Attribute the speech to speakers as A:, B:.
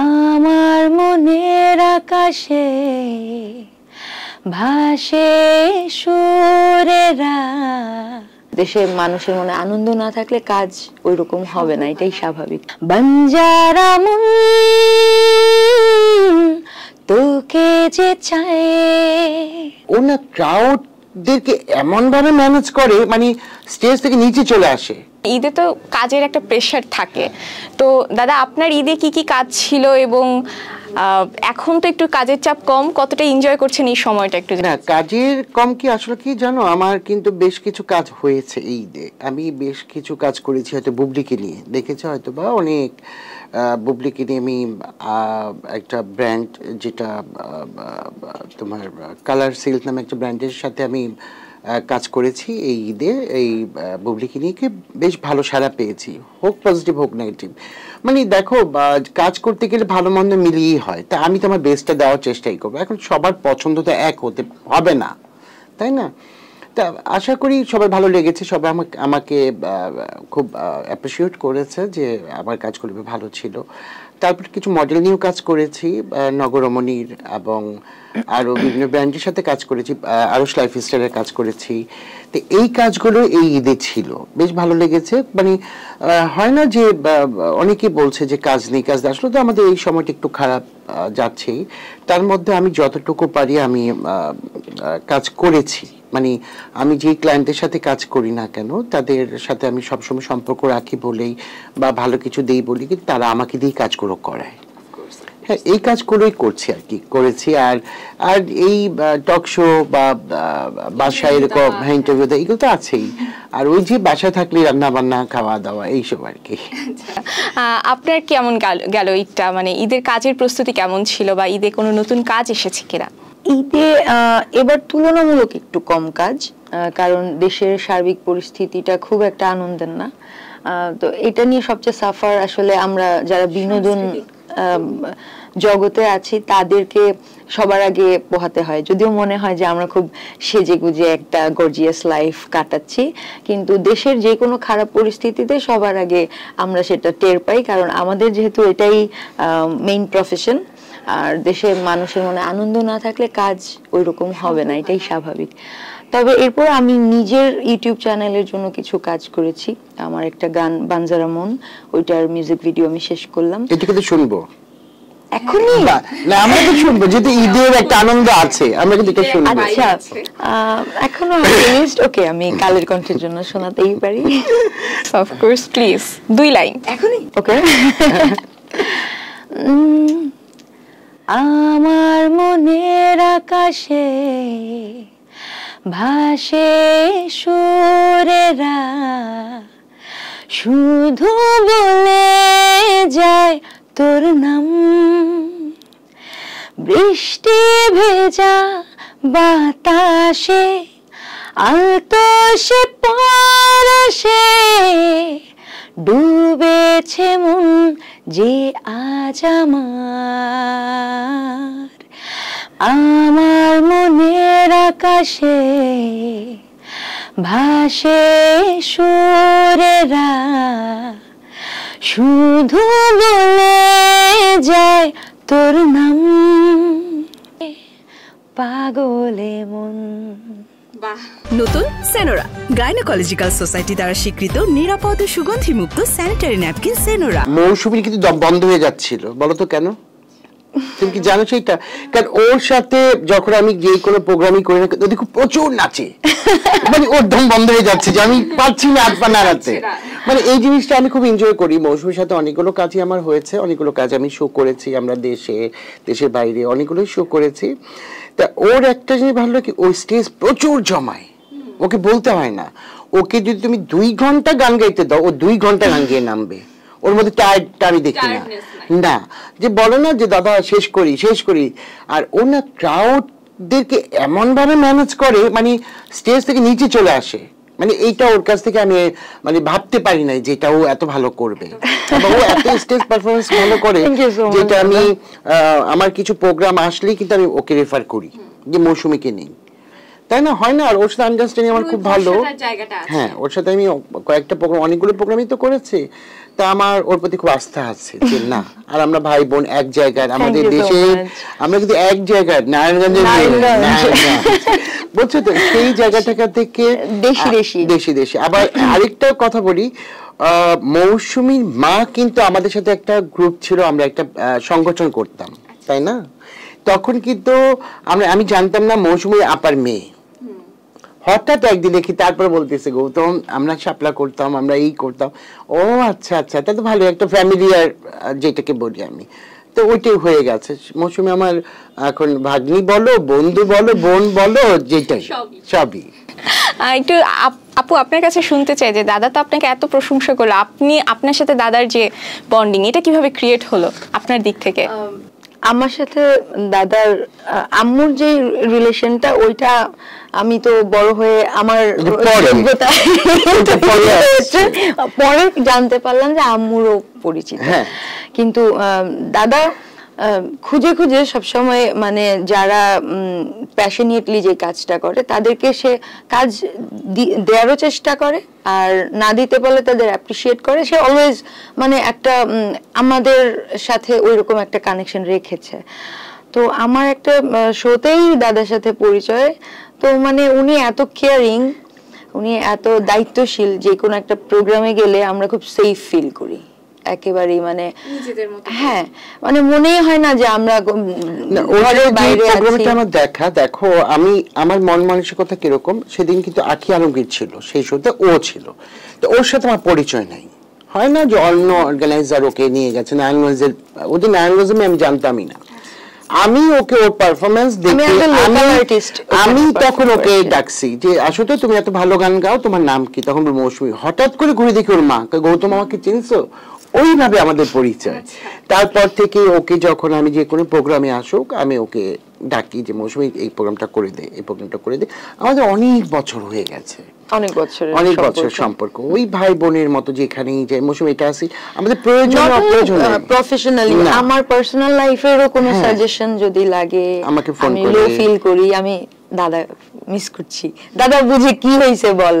A: আমার মনের আকাশে ভাসে সুরেরা। দেশের মানুষের মনে আনন্দ না থাকলে কাজ ওই রকম হবে না, এটাই স্বাভাবিক। বাঞ্জারা মন তোকে যে চায়।
B: ওনা ক্রাউডদেরকে এমন ভাবে ম্যানেজ করে, মানে স্টেজ থেকে নিচে চলে আসে।
C: ঈদে তো কাজের একটা প্রেশার থাকে, তো দাদা আপনার ঈদে কি কি কাজ ছিল এবং এখন তো একটু কাজের চাপ কম, কতটা এনজয় করছেন এই সময়টা একটু?
B: না, কাজের কম কি আসলে কি জানো, আমার কিন্তু বেশ কিছু কাজ হয়েছে এই ঈদে। আমি বেশ কিছু কাজ করেছি হয়তো বুবলিকে নিয়ে, দেখেছো হয়তো বা অনেক। বুবলিকে নিয়ে আমি একটা ব্র্যান্ড, যেটা তোমার কালার সিল্ক নামে একটা ব্র্যান্ডের সাথে আমি কাজ করেছি এই ঈদে। এই বুবলিকে নিয়ে বেশ ভালো সাড়া পেয়েছি, হোক পজিটিভ হোক নেগেটিভ। মানে দেখো, কাজ করতে গেলে ভালো মন্দ মিলিয়েই হয়, তা আমি তো আমার বেস্টটা দেওয়ার চেষ্টাই করবো। এখন সবার পছন্দ তো এক হতে হবে না, তাই না? তা আশা করি সবাই ভালো লেগেছে, সবাই আমাকে খুব অ্যাপ্রিসিয়েট করেছে যে আমার কাজগুলো ভালো ছিল। তারপর কিছু মডেল নিয়েও কাজ করেছি, নগরমণির এবং আরও বিভিন্ন ব্র্যান্ডের সাথে কাজ করেছি, আরও লাইফস্টাইলের কাজ করেছি। তো এই কাজগুলো এই ঈদে ছিল, বেশ ভালো লেগেছে। মানে হয় না যে অনেকেই বলছে যে কাজ নেই, কাজ নেই, আসলে তো আমাদের এই সময়টা একটু খারাপ যাচ্ছেই। তার মধ্যে আমি যতটুকু পারি আমি কাজ করেছি। মানে আমি যে ক্লায়েন্টের সাথে কাজ করি না কেন, তাদের সাথে আমি সবসময় সম্পর্ক রাখি বলেই বা ভালো কিছু দেই বলি, কিন্তু তারা আমাকে দিয়ে কাজগুলো করায়। হ্যাঁ, এই কাজগুলোই করছি আর কি, করেছি। আর আর এই টক শো বা বাসায় এরকম ইন্টারভিউ দেয়, এগুলো তো আছেই। আর ওই যে বাসায় থাকলে রান্না বান্না, খাওয়া দাওয়া, এইসব আর কি।
C: আপনার কেমন গেল ঈদটা? মানে ঈদের কাজের প্রস্তুতি কেমন ছিল, বা ঈদে কোনো নতুন কাজ এসেছে কিনা?
A: ঈদে এবার তুলনামূলক একটু কম কাজ, কারণ দেশের সার্বিক পরিস্থিতিটা খুব একটা আনন্দের না। তো এটা নিয়ে সবচেয়ে সাফার আসলে আমরা যারা বিনোদন জগতে আছি তাদেরকে সবার আগে পোহাতে হয়। যদিও মনে হয় যে আমরা খুব সেজে গুজে একটা গর্জিয়াস লাইফ কাটাচ্ছি, কিন্তু দেশের যে কোনো খারাপ পরিস্থিতিতে সবার আগে আমরা সেটা টের পাই, কারণ আমাদের যেহেতু এটাই মেইন প্রফেশন। আর দেশের মানুষের মনে আনন্দ না থাকলে কাজ ওই রকম হবে না, এটাই স্বাভাবিক। তবে এরপর আমি নিজের ইউটিউব চ্যানেলের জন্য কিছু কাজ করেছি। আমার একটা গান বাঞ্জারা মন, ওইটার মিউজিক ভিডিও আমি শেষ করলাম।
B: এটা কিন্তু শুনবো
A: এখনই
B: না, আমরা তো শুনবো, যেহেতু ঈদের একটা আনন্দ আছে, আমরা কিন্তু এটা শুনবো।
A: আচ্ছা, এখনো লিস্ট ওকে, আমি কালের কণ্ঠের জন্য শোনাতেই পারি।
C: অফ কোর্স, প্লিজ 2 লাইন
A: এখনই। ওকে। আমার মনের আকাশে ভাসে সুরেরা, শুধু বলে যায় তোর নাম। বৃষ্টি ভেজা বাতাসে আলতো সে পরশে ডুবেছে মন যে আজ আমার মনের আকাশে ভাসে সুরেরা, শুধু বলে যায় তোর নাম। পাগলে মন।
D: নতুন সেনোরা, গাইনোকোলজিক্যাল সোসাইটি দ্বারা স্বীকৃত নিরাপদ ও সুগন্ধিমুক্ত স্যানিটারি ন্যাপকিন সেনোরা।
B: মৌসুমীর কিন্তু দম বন্ধ হয়ে যাচ্ছিল, বলো তো কেন? তুমি কি জানো সেটা? কারণ ওর সাথে যখন আমি যে কোনো প্রোগ্রামই করি না, ওদের খুব প্রচুর নাচে, মানে ওর দম বন্ধ হয়ে যাচ্ছে যে আমি পারছি না হাত পা নাড়াতে। মানে এই জিনিসটা আমি খুব এনজয় করি। মৌসুমীর সাথে অনেকগুলো কাজই আমার হয়েছে, অনেকগুলো কাজ আমি শো করেছি, আমরা দেশের বাইরে অনেকগুলোই শো করেছি। তা ওর একটা জিনিস ভালো লাগে, ওই স্টেজ প্রচুর জমায়, ওকে বলতে হয় না। ওকে যদি তুমি 2 ঘন্টা গান গাইতে দাও, ও 2 ঘন্টা গান গিয়ে নামবে, ওর মধ্যে টায়ার্ডটা আমি দেখি না। না, যে বলো না যে দাদা শেষ করি। আর ও না ক্রাউডদেরকে এমন ভাবে ম্যানেজ করে, মানে স্টেজ থেকে নিচে চলে আসে। মানে এইটা ওর কাছ থেকে আমি মানে ভাবতে পারি নাই যে এটা ও এত ভালো করবে। ও এত স্টেজ পারফরমেন্স ভালো করে, যেটা আমি আমার কিছু প্রোগ্রাম আসলেই কিন্তু আমি ওকে রেফার করি যে মৌসুমীকে নেই, তাই না? হয় না? আর ওর সাথে আন্ডারস্ট্যান্ডিং আমার খুব ভালো। হ্যাঁ, ওর সাথে আমি কয়েকটা প্রোগ্রাম, অনেকগুলো প্রোগ্রামই তো করেছি। তা আমার ওর প্রতি খুব আস্থা আছে যে না, আর আমরা ভাই বোন এক জায়গার, আমাদের দেশে আমরা কিন্তু এক জায়গার, নারায়ণগঞ্জের বুঝছো তো, সেই জায়গাটা থেকে দেশি দেশি। আবার আরেকটা কথা বলি, মৌসুমীর মা কিন্তু আমাদের সাথে একটা গ্রুপ ছিল, আমরা একটা সংগঠন করতাম, তাই না? তখন কিন্তু আমি জানতাম না মৌসুমীর আপার মেয়ে। হঠাৎ একদিন দেখি, তারপর বলতেছে গৌতম আমরা শাপলা করতাম, আমরা এই করতাম। ও আচ্ছা আচ্ছা, তা তো ভালো, একটা ফ্যামিলিয়ার যেটাকে বলি আমি, তো ওইটাই হয়ে গেছে। মৌসুমী আমার এখন ভাগ্নি বলো, বন্ধু বলো, বোন বলো, যেটাই সবই।
C: একটু আপু আপনার কাছে শুনতে চাই যে দাদা তো আপনাকে এত প্রশংসা করলো, আপনি আপনার সাথে দাদার যে বন্ডিং এটা কিভাবে ক্রিয়েট হলো আপনার দিক থেকে?
A: আমার সাথে দাদার আম্মুর যে রিলেশনটা, ওইটা আমি তো বড় হয়ে আমার পরে জানতে পারলাম যে আম্মুরও পরিচিত। কিন্তু দাদা খুঁজে খুঁজে সবসময় মানে যারা প্যাশনেটলি যে কাজটা করে তাদেরকে সে কাজ দেওয়ারও চেষ্টা করে, আর না দিতে পারলে তাদের অ্যাপ্রিসিয়েট করে। সে অলওয়েজ মানে একটা আমাদের সাথে ওইরকম একটা কানেকশন রেখেছে। তো আমার একটা শোতেই দাদার সাথে পরিচয়। তো মানে উনি এত কেয়ারিং, উনি এত দায়িত্বশীল, যে কোনো একটা প্রোগ্রামে গেলে আমরা খুব সেফ ফিল করি একেবারেই, মানে হ্যাঁ, মানে মনেই হয় না যে আমরা ঘরের বাইরে আছি।
B: আমার দেখা দেখো, আমি আমার মন মানসিকতা কিরকম, সেদিন কিন্তু আখি আলমগীর ছিল সেই শোতে, ও ছিল, তো ওর সাথে আমার পরিচয় নাই। হয় না যে অন্য অর্গানাইজার ওকে নিয়ে গেছে নারায়ণগঞ্জের, ওদের নারায়ণগঞ্জে আমি জানতামই না। আমি ওকে ওর পারফরমেন্স দেখে আমি তখন ওকে ডাকছি যে আসো তো, তুমি এত ভালো গান গাও, তোমার নাম কি? তখন মৌসুমী। হঠাৎ করে ঘুরে দেখি ওর মা, গৌতম আমাকে চিনছো? ওইভাবে আমাদের পরিচয়। তারপর থেকে ওকে যখন আমি যে কোনো প্রোগ্রামে আসুক আমি ওকে ডাকি যে মৌসুমী এই প্রোগ্রামটা করে দে, এই প্রোগ্রামটা করে দে। আমাদের অনেক বছর হয়ে গেছে, অনেক বছর সম্পর্ক, ওই ভাই বোনের মতো। যেখানেই যাই মৌসুমী এটা আসি, আমাদের প্রয়োজন অপ্রয়োজন
A: প্রফেশনালি আমার পার্সোনাল লাইফেরও কোনো সাজেশন যদি লাগে,
B: আমাকে ফোন
A: করে, আমি লো ফিল করি, আমি দাদা মিস করছি, দাদা বুঝে কি হয়েছে বল।